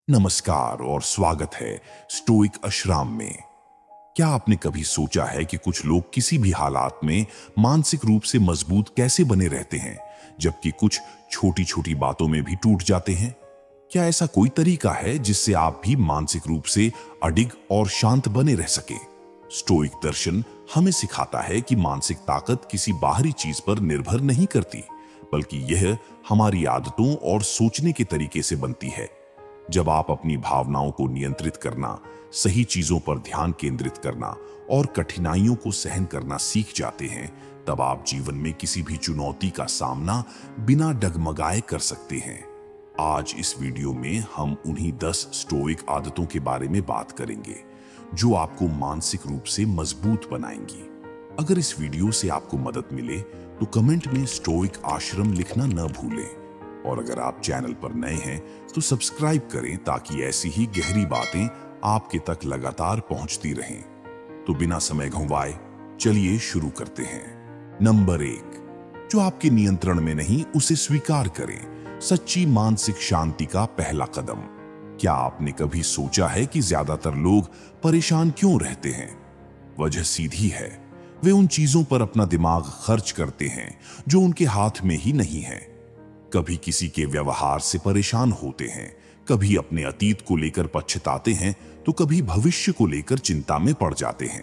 नमस्कार और स्वागत है स्टोइक अश्राम में। क्या आपने कभी सोचा है कि कुछ लोग किसी भी हालात में मानसिक रूप से मजबूत कैसे बने रहते हैं, जबकि कुछ छोटी छोटी बातों में भी टूट जाते हैं? क्या ऐसा कोई तरीका है जिससे आप भी मानसिक रूप से अडिग और शांत बने रह सके? स्टोइक दर्शन हमें सिखाता है कि मानसिक ताकत किसी बाहरी चीज पर निर्भर नहीं करती, बल्कि यह हमारी आदतों और सोचने के तरीके से बनती है। जब आप अपनी भावनाओं को नियंत्रित करना, सही चीजों पर ध्यान केंद्रित करना और कठिनाइयों को सहन करना सीख जाते हैं, तब आप जीवन में किसी भी चुनौती का सामना बिना डगमगाए कर सकते हैं। आज इस वीडियो में हम उन्हीं 10 स्टोइक आदतों के बारे में बात करेंगे जो आपको मानसिक रूप से मजबूत बनाएंगी। अगर इस वीडियो से आपको मदद मिले तो कमेंट में स्टोइक आश्रम लिखना न भूलें, और अगर आप चैनल पर नए हैं तो सब्सक्राइब करें ताकि ऐसी ही गहरी बातें आपके तक लगातार पहुंचती रहें। तो बिना समय गंवाए चलिए शुरू करते हैं। नंबर 1, जो आपके नियंत्रण में नहीं उसे स्वीकार करें। सच्ची मानसिक शांति का पहला कदम। क्या आपने कभी सोचा है कि ज्यादातर लोग परेशान क्यों रहते हैं? वजह सीधी है, वे उन चीजों पर अपना दिमाग खर्च करते हैं जो उनके हाथ में ही नहीं है। कभी किसी के व्यवहार से परेशान होते हैं, कभी अपने अतीत को लेकर पछताते हैं, तो कभी भविष्य को लेकर चिंता में पड़ जाते हैं।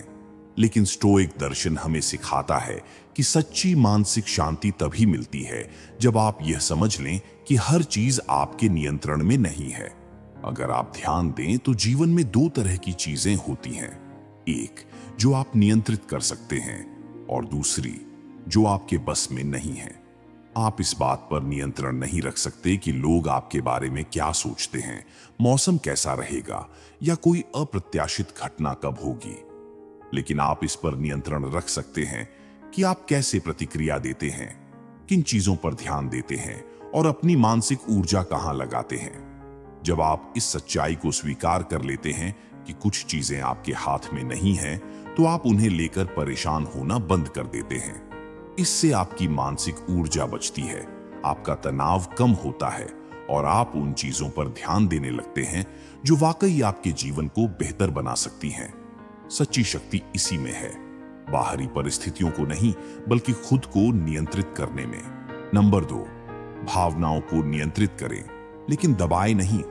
लेकिन स्टोइक दर्शन हमें सिखाता है कि सच्ची मानसिक शांति तभी मिलती है जब आप यह समझ लें कि हर चीज आपके नियंत्रण में नहीं है। अगर आप ध्यान दें तो जीवन में 2 तरह की चीजें होती हैं, एक जो आप नियंत्रित कर सकते हैं और दूसरी जो आपके बस में नहीं है। आप इस बात पर नियंत्रण नहीं रख सकते कि लोग आपके बारे में क्या सोचते हैं, मौसम कैसा रहेगा या कोई अप्रत्याशित घटना कब होगी। लेकिन आप इस पर नियंत्रण रख सकते हैं कि आप कैसे प्रतिक्रिया देते हैं, किन चीजों पर ध्यान देते हैं और अपनी मानसिक ऊर्जा कहां लगाते हैं। जब आप इस सच्चाई को स्वीकार कर लेते हैं कि कुछ चीजें आपके हाथ में नहीं हैं, तो आप उन्हें लेकर परेशान होना बंद कर देते हैं। इससे आपकी मानसिक ऊर्जा बचती है, आपका तनाव कम होता है और आप उन चीजों पर ध्यान देने लगते हैं जो वाकई आपके जीवन को बेहतर बना सकती हैं। सच्ची शक्ति इसी में है, बाहरी परिस्थितियों को नहीं बल्कि खुद को नियंत्रित करने में। नंबर 2, भावनाओं को नियंत्रित करें लेकिन दबाए नहीं।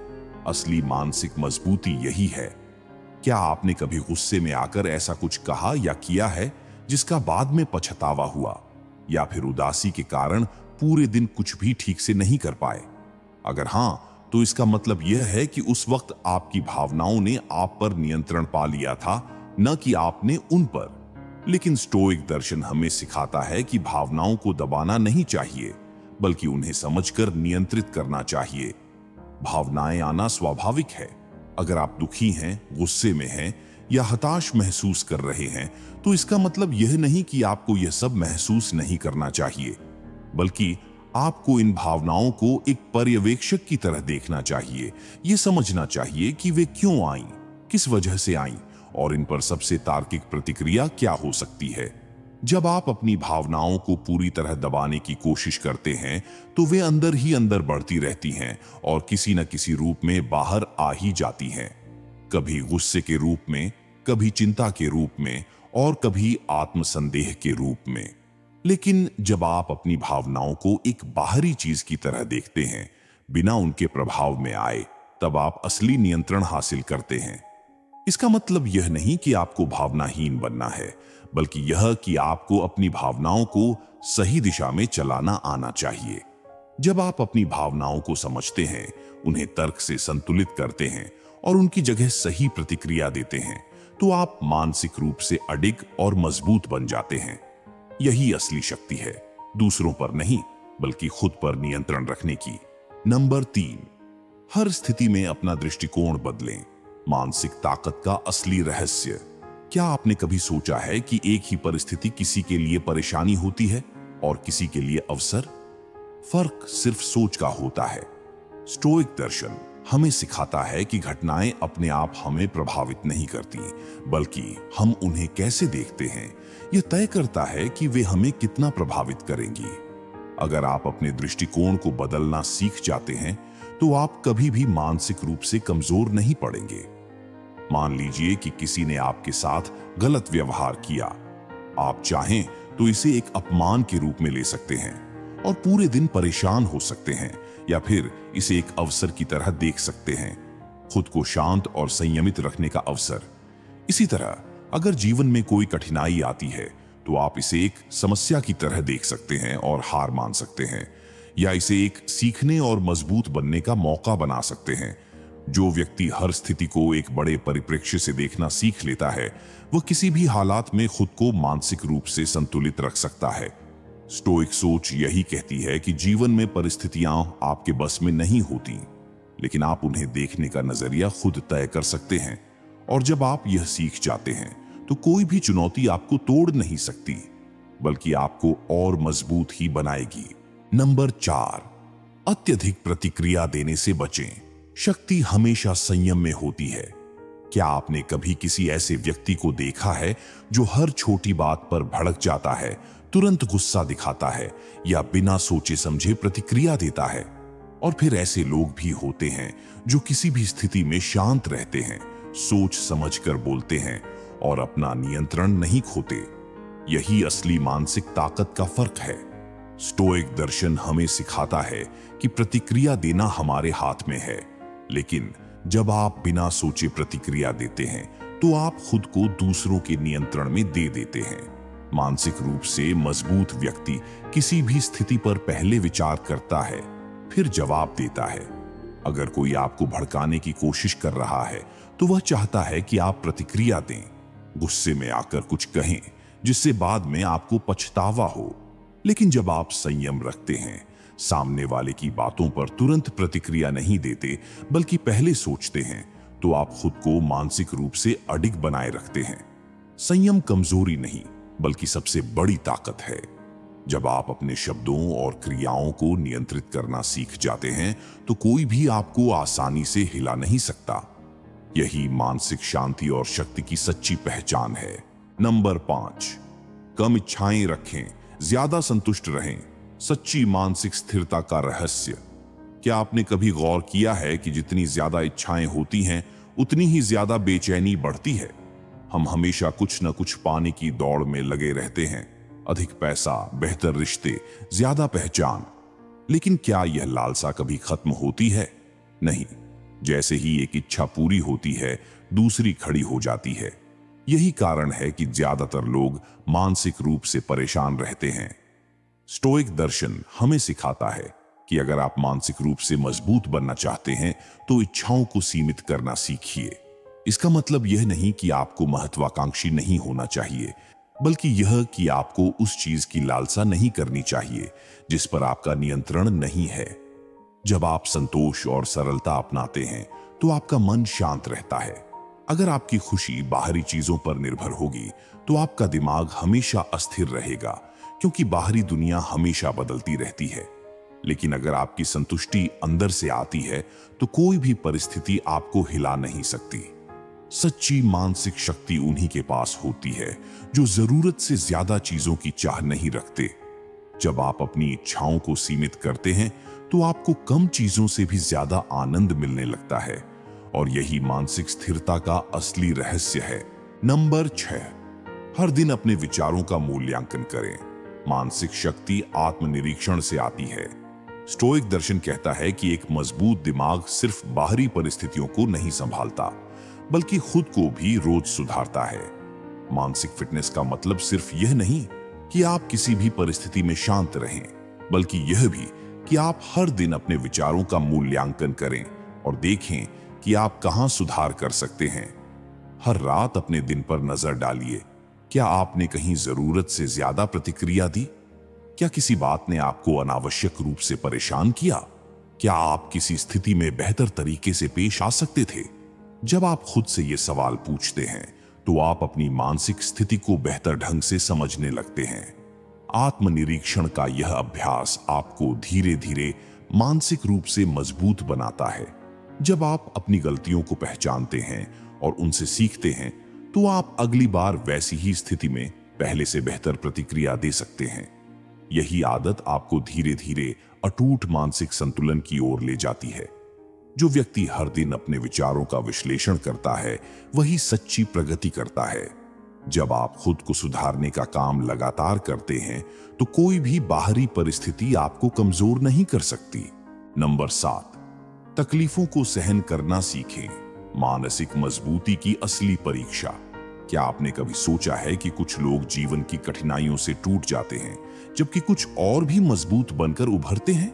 असली मानसिक मजबूती यही है। क्या आपने कभी गुस्से में आकर ऐसा कुछ कहा या किया है जिसका बाद में पछतावा हुआ, या फिर उदासी के कारण पूरे दिन कुछ भी ठीक से नहीं कर पाए? अगर हां, तो इसका मतलब यह है कि उस वक्त आपकी भावनाओं ने आप पर नियंत्रण पा लिया था, न कि आपने उन पर। लेकिन स्टोइक दर्शन हमें सिखाता है कि भावनाओं को दबाना नहीं चाहिए, बल्कि उन्हें समझकर नियंत्रित करना चाहिए। भावनाएं आना स्वाभाविक है। अगर आप दुखी हैं, गुस्से में हैं या हताश महसूस कर रहे हैं, तो इसका मतलब यह नहीं कि आपको यह सब महसूस नहीं करना चाहिए, बल्कि आपको इन भावनाओं को एक पर्यवेक्षक की तरह देखना चाहिए। यह समझना चाहिए कि वे क्यों आईं, किस वजह से आईं और इन पर सबसे तार्किक प्रतिक्रिया क्या हो सकती है। जब आप अपनी भावनाओं को पूरी तरह दबाने की कोशिश करते हैं, तो वे अंदर ही अंदर बढ़ती रहती हैं और किसी न किसी रूप में बाहर आ ही जाती हैं। कभी गुस्से के रूप में, कभी चिंता के रूप में और कभी आत्मसंदेह के रूप में। लेकिन जब आप अपनी भावनाओं को एक बाहरी चीज की तरह देखते हैं, बिना उनके प्रभाव में आए, तब आप असली नियंत्रण हासिल करते हैं। इसका मतलब यह नहीं कि आपको भावनाहीन बनना है, बल्कि यह कि आपको अपनी भावनाओं को सही दिशा में चलाना आना चाहिए। जब आप अपनी भावनाओं को समझते हैं, उन्हें तर्क से संतुलित करते हैं और उनकी जगह सही प्रतिक्रिया देते हैं, तो आप मानसिक रूप से अडिग और मजबूत बन जाते हैं। यही असली शक्ति है, दूसरों पर नहीं बल्कि खुद पर नियंत्रण रखने की। नंबर 3, हर स्थिति में अपना दृष्टिकोण बदलें। मानसिक ताकत का असली रहस्य। क्या आपने कभी सोचा है कि एक ही परिस्थिति किसी के लिए परेशानी होती है और किसी के लिए अवसर? फर्क सिर्फ सोच का होता है। स्टोइक दर्शन हमें सिखाता है कि घटनाएं अपने आप हमें प्रभावित नहीं करती, बल्कि हम उन्हें कैसे देखते हैं यह तय करता है कि वे हमें कितना प्रभावित करेंगी। अगर आप अपने दृष्टिकोण को बदलना सीख जाते हैं, तो तो आप कभी भी मानसिक रूप से कमजोर नहीं पड़ेंगे। मान लीजिए कि किसी ने आपके साथ गलत व्यवहार किया। आप चाहें तो इसे एक अपमान के रूप में ले सकते हैं और पूरे दिन परेशान हो सकते हैं, या फिर इसे एक अवसर की तरह देख सकते हैं, खुद को शांत और संयमित रखने का अवसर। इसी तरह अगर जीवन में कोई कठिनाई आती है तो आप इसे एक समस्या की तरह देख सकते हैं और हार मान सकते हैं, या इसे एक सीखने और मजबूत बनने का मौका बना सकते हैं। जो व्यक्ति हर स्थिति को एक बड़े परिप्रेक्ष्य से देखना सीख लेता है, वह किसी भी हालात में खुद को मानसिक रूप से संतुलित रख सकता है। स्टोइक सोच यही कहती है कि जीवन में परिस्थितियां आपके बस में नहीं होती, लेकिन आप उन्हें देखने का नजरिया खुद तय कर सकते हैं। और जब आप यह सीख जाते हैं तो कोई भी चुनौती आपको तोड़ नहीं सकती, बल्कि आपको और मजबूत ही बनाएगी। नंबर 4, अत्यधिक प्रतिक्रिया देने से बचें। शक्ति हमेशा संयम में होती है। क्या आपने कभी किसी ऐसे व्यक्ति को देखा है जो हर छोटी बात पर भड़क जाता है, तुरंत गुस्सा दिखाता है या बिना सोचे समझे प्रतिक्रिया देता है? और फिर ऐसे लोग भी होते हैं जो किसी भी स्थिति में शांत रहते हैं, सोच समझकर बोलते हैं और अपना नियंत्रण नहीं खोते। यही असली मानसिक ताकत का फर्क है। स्टोइक दर्शन हमें सिखाता है कि प्रतिक्रिया देना हमारे हाथ में है, लेकिन जब आप बिना सोचे प्रतिक्रिया देते हैं तो आप खुद को दूसरों के नियंत्रण में दे देते हैं। मानसिक रूप से मजबूत व्यक्ति किसी भी स्थिति पर पहले विचार करता है, फिर जवाब देता है। अगर कोई आपको भड़काने की कोशिश कर रहा है तो वह चाहता है कि आप प्रतिक्रिया दें, गुस्से में आकर कुछ कहें जिससे बाद में आपको पछतावा हो। लेकिन जब आप संयम रखते हैं, सामने वाले की बातों पर तुरंत प्रतिक्रिया नहीं देते बल्कि पहले सोचते हैं, तो आप खुद को मानसिक रूप से अडिग बनाए रखते हैं। संयम कमजोरी नहीं बल्कि सबसे बड़ी ताकत है। जब आप अपने शब्दों और क्रियाओं को नियंत्रित करना सीख जाते हैं तो कोई भी आपको आसानी से हिला नहीं सकता। यही मानसिक शांति और शक्ति की सच्ची पहचान है। नंबर 5, कम इच्छाएं रखें, ज्यादा संतुष्ट रहें। सच्ची मानसिक स्थिरता का रहस्य। क्या आपने कभी गौर किया है कि जितनी ज्यादा इच्छाएं होती हैं उतनी ही ज्यादा बेचैनी बढ़ती है? हम हमेशा कुछ न कुछ पाने की दौड़ में लगे रहते हैं। अधिक पैसा, बेहतर रिश्ते, ज्यादा पहचान। लेकिन क्या यह लालसा कभी खत्म होती है? नहीं। जैसे ही एक इच्छा पूरी होती है, दूसरी खड़ी हो जाती है। यही कारण है कि ज्यादातर लोग मानसिक रूप से परेशान रहते हैं। स्टोइक दर्शन हमें सिखाता है कि अगर आप मानसिक रूप से मजबूत बनना चाहते हैं तो इच्छाओं को सीमित करना सीखिए। इसका मतलब यह नहीं कि आपको महत्वाकांक्षी नहीं होना चाहिए, बल्कि यह कि आपको उस चीज की लालसा नहीं करनी चाहिए जिस पर आपका नियंत्रण नहीं है। जब आप संतोष और सरलता अपनाते हैं तो आपका मन शांत रहता है। अगर आपकी खुशी बाहरी चीजों पर निर्भर होगी तो आपका दिमाग हमेशा अस्थिर रहेगा, क्योंकि बाहरी दुनिया हमेशा बदलती रहती है। लेकिन अगर आपकी संतुष्टि अंदर से आती है तो कोई भी परिस्थिति आपको हिला नहीं सकती। सच्ची मानसिक शक्ति उन्हीं के पास होती है जो जरूरत से ज्यादा चीजों की चाह नहीं रखते। जब आप अपनी इच्छाओं को सीमित करते हैं तो आपको कम चीजों से भी ज्यादा आनंद मिलने लगता है, और यही मानसिक स्थिरता का असली रहस्य है। नंबर 6, हर दिन अपने विचारों का मूल्यांकन करें। मानसिक शक्ति आत्मनिरीक्षण से आती है। स्टोइक दर्शन कहता है कि एक मजबूत दिमाग सिर्फ बाहरी परिस्थितियों को नहीं संभालता, बल्कि खुद को भी रोज सुधारता है। मानसिक फिटनेस का मतलब सिर्फ यह नहीं कि आप किसी भी परिस्थिति में शांत रहें, बल्कि यह भी कि आप हर दिन अपने विचारों का मूल्यांकन करें और देखें कि आप कहां सुधार कर सकते हैं। हर रात अपने दिन पर नजर डालिए। क्या आपने कहीं जरूरत से ज्यादा प्रतिक्रिया दी? क्या किसी बात ने आपको अनावश्यक रूप से परेशान किया? क्या आप किसी स्थिति में बेहतर तरीके से पेश आ सकते थे? जब आप खुद से ये सवाल पूछते हैं तो आप अपनी मानसिक स्थिति को बेहतर ढंग से समझने लगते हैं। आत्मनिरीक्षण का यह अभ्यास आपको धीरे धीरे मानसिक रूप से मजबूत बनाता है। जब आप अपनी गलतियों को पहचानते हैं और उनसे सीखते हैं तो आप अगली बार वैसी ही स्थिति में पहले से बेहतर प्रतिक्रिया दे सकते हैं। यही आदत आपको धीरे धीरे अटूट मानसिक संतुलन की ओर ले जाती है। जो व्यक्ति हर दिन अपने विचारों का विश्लेषण करता है वही सच्ची प्रगति करता है। जब आप खुद को सुधारने का काम लगातार करते हैं तो कोई भी बाहरी परिस्थिति आपको कमजोर नहीं कर सकती। नंबर 7, तकलीफों को सहन करना सीखें। मानसिक मजबूती की असली परीक्षा। क्या आपने कभी सोचा है कि कुछ लोग जीवन की कठिनाइयों से टूट जाते हैं जबकि कुछ और भी मजबूत बनकर उभरते हैं?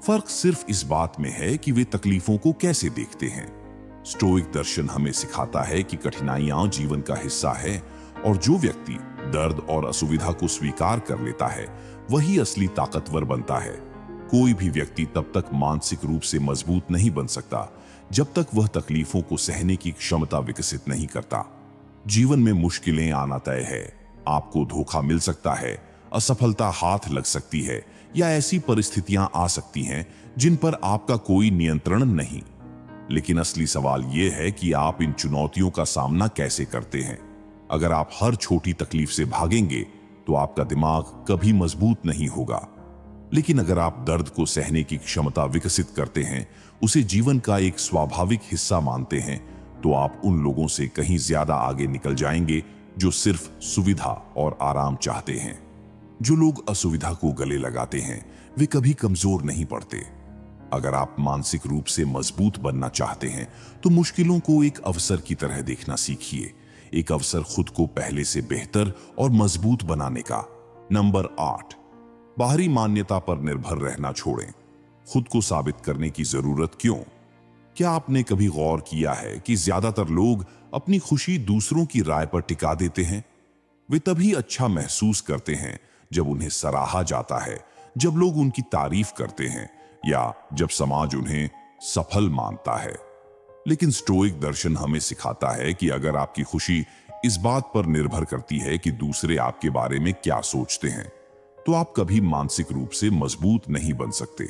फर्क सिर्फ इस बात में है कि वे तकलीफों को कैसे देखते हैं। स्टोइक दर्शन हमें सिखाता है कि कठिनाइयां जीवन का हिस्सा है और जो व्यक्ति दर्द और असुविधा को स्वीकार कर लेता है वही असली ताकतवर बनता है। कोई भी व्यक्ति तब तक मानसिक रूप से मजबूत नहीं बन सकता जब तक वह तकलीफों को सहने की क्षमता विकसित नहीं करता। जीवन में मुश्किलें आना तय है। आपको धोखा मिल सकता है, असफलता हाथ लग सकती है या ऐसी परिस्थितियां आ सकती हैं जिन पर आपका कोई नियंत्रण नहीं। लेकिन असली सवाल यह है कि आप इन चुनौतियों का सामना कैसे करते हैं। अगर आप हर छोटी तकलीफ से भागेंगे तो आपका दिमाग कभी मजबूत नहीं होगा। लेकिन अगर आप दर्द को सहने की क्षमता विकसित करते हैं, उसे जीवन का एक स्वाभाविक हिस्सा मानते हैं, तो आप उन लोगों से कहीं ज्यादा आगे निकल जाएंगे जो सिर्फ सुविधा और आराम चाहते हैं। जो लोग असुविधा को गले लगाते हैं वे कभी कमजोर नहीं पड़ते। अगर आप मानसिक रूप से मजबूत बनना चाहते हैं तो मुश्किलों को एक अवसर की तरह देखना सीखिए, एक अवसर खुद को पहले से बेहतर और मजबूत बनाने का। नंबर 8, बाहरी मान्यता पर निर्भर रहना छोड़ें। खुद को साबित करने की जरूरत क्यों? क्या आपने कभी गौर किया है कि ज्यादातर लोग अपनी खुशी दूसरों की राय पर टिका देते हैं? वे तभी अच्छा महसूस करते हैं जब उन्हें सराहा जाता है, जब लोग उनकी तारीफ करते हैं या जब समाज उन्हें सफल मानता है। लेकिन स्टोइक दर्शन हमें सिखाता है कि अगर आपकी खुशी इस बात पर निर्भर करती है कि दूसरे आपके बारे में क्या सोचते हैं, तो आप कभी मानसिक रूप से मजबूत नहीं बन सकते।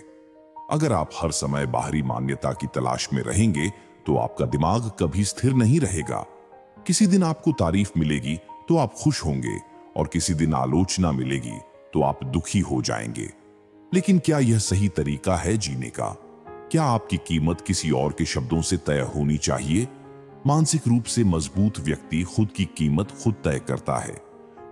अगर आप हर समय बाहरी मान्यता की तलाश में रहेंगे तो आपका दिमाग कभी स्थिर नहीं रहेगा। किसी दिन आपको तारीफ मिलेगी तो आप खुश होंगे और किसी दिन आलोचना मिलेगी तो आप दुखी हो जाएंगे। लेकिन क्या यह सही तरीका है जीने का? क्या आपकी कीमत किसी और के शब्दों से तय होनी चाहिए? मानसिक रूप से मजबूत व्यक्ति खुद की कीमत खुद तय करता है।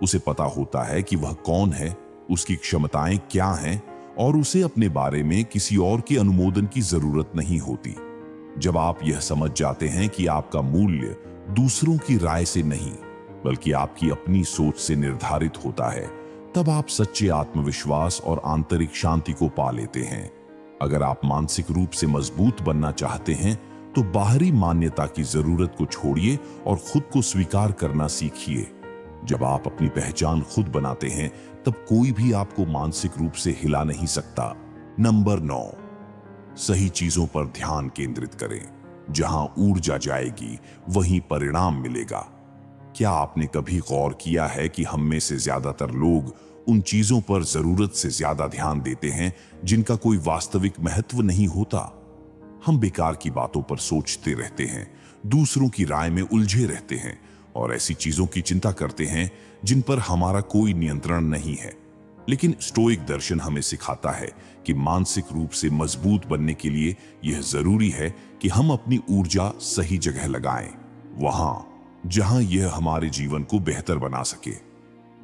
उसे पता होता है कि वह कौन है, उसकी क्षमताएं क्या हैं और उसे अपने बारे में किसी और के अनुमोदन की जरूरत नहीं होती। जब आप यह समझ जाते हैं कि आपका मूल्य दूसरों की राय से नहीं बल्कि आपकी अपनी सोच से निर्धारित होता है, तब आप सच्चे आत्मविश्वास और आंतरिक शांति को पा लेते हैं। अगर आप मानसिक रूप से मजबूत बनना चाहते हैं तो बाहरी मान्यता की जरूरत को छोड़िए और खुद को स्वीकार करना सीखिए। जब आप अपनी पहचान खुद बनाते हैं तब कोई भी आपको मानसिक रूप से हिला नहीं सकता। नंबर 9, सही चीजों पर ध्यान केंद्रित करें। जहां ऊर्जा जाएगी वहीं परिणाम मिलेगा। क्या आपने कभी गौर किया है कि हम में से ज्यादातर लोग उन चीजों पर जरूरत से ज्यादा ध्यान देते हैं जिनका कोई वास्तविक महत्व नहीं होता? हम बेकार की बातों पर सोचते रहते हैं, दूसरों की राय में उलझे रहते हैं और ऐसी चीजों की चिंता करते हैं जिन पर हमारा कोई नियंत्रण नहीं है। लेकिन स्टोइक दर्शन हमें सिखाता है कि मानसिक रूप से मजबूत बनने के लिए यह जरूरी है कि हम अपनी ऊर्जा सही जगह लगाएं, वहां जहां यह हमारे जीवन को बेहतर बना सके।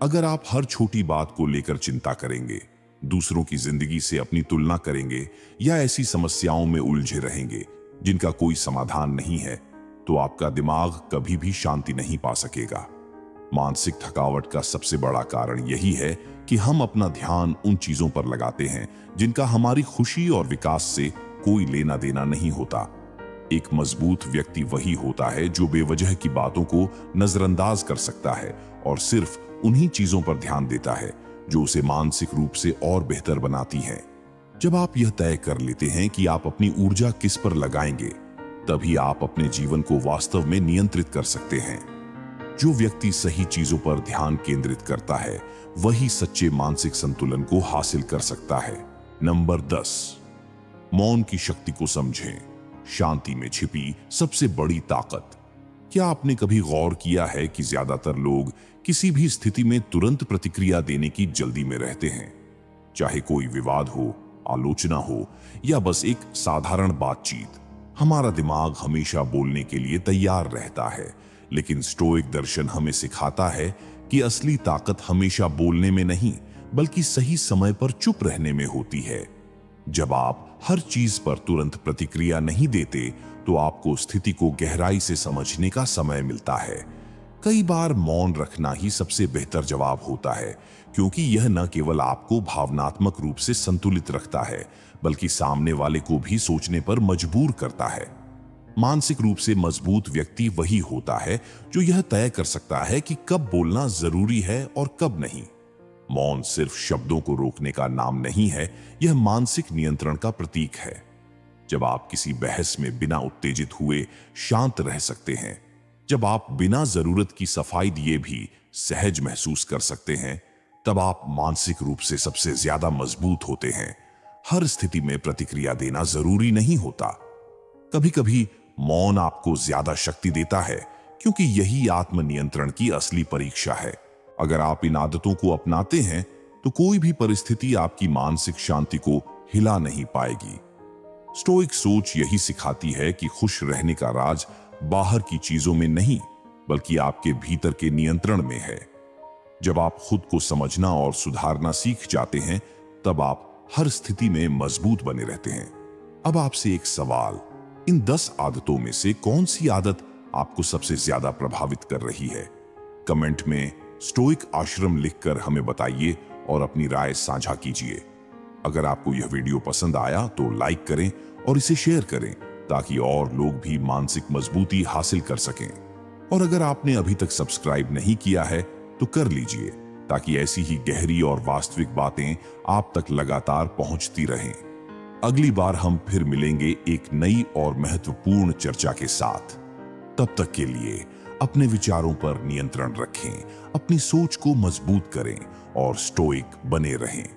अगर आप हर छोटी बात को लेकर चिंता करेंगे, दूसरों की जिंदगी से अपनी तुलना करेंगे या ऐसी समस्याओं में उलझे रहेंगे जिनका कोई समाधान नहीं है, तो आपका दिमाग कभी भी शांति नहीं पा सकेगा। मानसिक थकावट का सबसे बड़ा कारण यही है कि हम अपना ध्यान उन चीजों पर लगाते हैं जिनका हमारी खुशी और विकास से कोई लेना देना नहीं होता। एक मजबूत व्यक्ति वही होता है जो बेवजह की बातों को नजरअंदाज कर सकता है और सिर्फ उन्हीं चीजों पर ध्यान देता है जो उसे मानसिक रूप से और बेहतर बनाती हैं। जब आप यह तय कर लेते हैं कि आप अपनी ऊर्जा किस पर लगाएंगे, तभी आप अपने जीवन को वास्तव में नियंत्रित कर सकते हैं। जो व्यक्ति सही चीजों पर ध्यान केंद्रित करता है वही सच्चे मानसिक संतुलन को हासिल कर सकता है। नंबर 10, मौन की शक्ति को समझें। शांति में छिपी सबसे बड़ी ताकत। क्या आपने कभी गौर किया है कि ज्यादातर लोग किसी भी स्थिति में तुरंत प्रतिक्रिया देने की जल्दी में रहते हैं? चाहे कोई विवाद हो, आलोचना हो या बस एक साधारण बातचीत, हमारा दिमाग हमेशा बोलने के लिए तैयार रहता है, लेकिन स्टोइक दर्शन हमें सिखाता है कि असली ताकत हमेशा बोलने में नहीं, बल्कि सही समय पर चुप रहने में होती है। जब आप हर चीज पर तुरंत प्रतिक्रिया नहीं देते, तो आपको स्थिति को गहराई से समझने का समय मिलता है। कई बार मौन रखना ही सबसे बेहतर जवाब होता है, क्योंकि यह न केवल आपको भावनात्मक रूप से संतुलित रखता है, बल्कि सामने वाले को भी सोचने पर मजबूर करता है। मानसिक रूप से मजबूत व्यक्ति वही होता है जो यह तय कर सकता है कि कब बोलना जरूरी है और कब नहीं। मौन सिर्फ शब्दों को रोकने का नाम नहीं है, यह मानसिक नियंत्रण का प्रतीक है। जब आप किसी बहस में बिना उत्तेजित हुए शांत रह सकते हैं, जब आप बिना जरूरत की सफाई दिए भी सहज महसूस कर सकते हैं, तब आप मानसिक रूप से सबसे ज्यादा मजबूत होते हैं। हर स्थिति में प्रतिक्रिया देना जरूरी नहीं होता। कभी कभी मौन आपको ज्यादा शक्ति देता है, क्योंकि यही आत्मनियंत्रण की असली परीक्षा है। अगर आप इन आदतों को अपनाते हैं, तो कोई भी परिस्थिति आपकी मानसिक शांति को हिला नहीं पाएगी। स्टोइक सोच यही सिखाती है कि खुश रहने का राज बाहर की चीजों में नहीं, बल्कि आपके भीतर के नियंत्रण में है। जब आप खुद को समझना और सुधारना सीख जाते हैं, तब आप हर स्थिति में मजबूत बने रहते हैं। अब आपसे एक सवाल, इन 10 आदतों में से कौन सी आदत आपको सबसे ज्यादा प्रभावित कर रही है? कमेंट में स्टोइक आश्रम लिखकर हमें बताइए और अपनी राय साझा कीजिए। अगर आपको यह वीडियो पसंद आया तो लाइक करें और इसे शेयर करें, ताकि और लोग भी मानसिक मजबूती हासिल कर सकें। और अगर आपने अभी तक सब्सक्राइब नहीं किया है तो कर लीजिए, ताकि ऐसी ही गहरी और वास्तविक बातें आप तक लगातार पहुंचती रहें। अगली बार हम फिर मिलेंगे एक नई और महत्वपूर्ण चर्चा के साथ। तब तक के लिए अपने विचारों पर नियंत्रण रखें, अपनी सोच को मजबूत करें और स्टोइक बने रहें।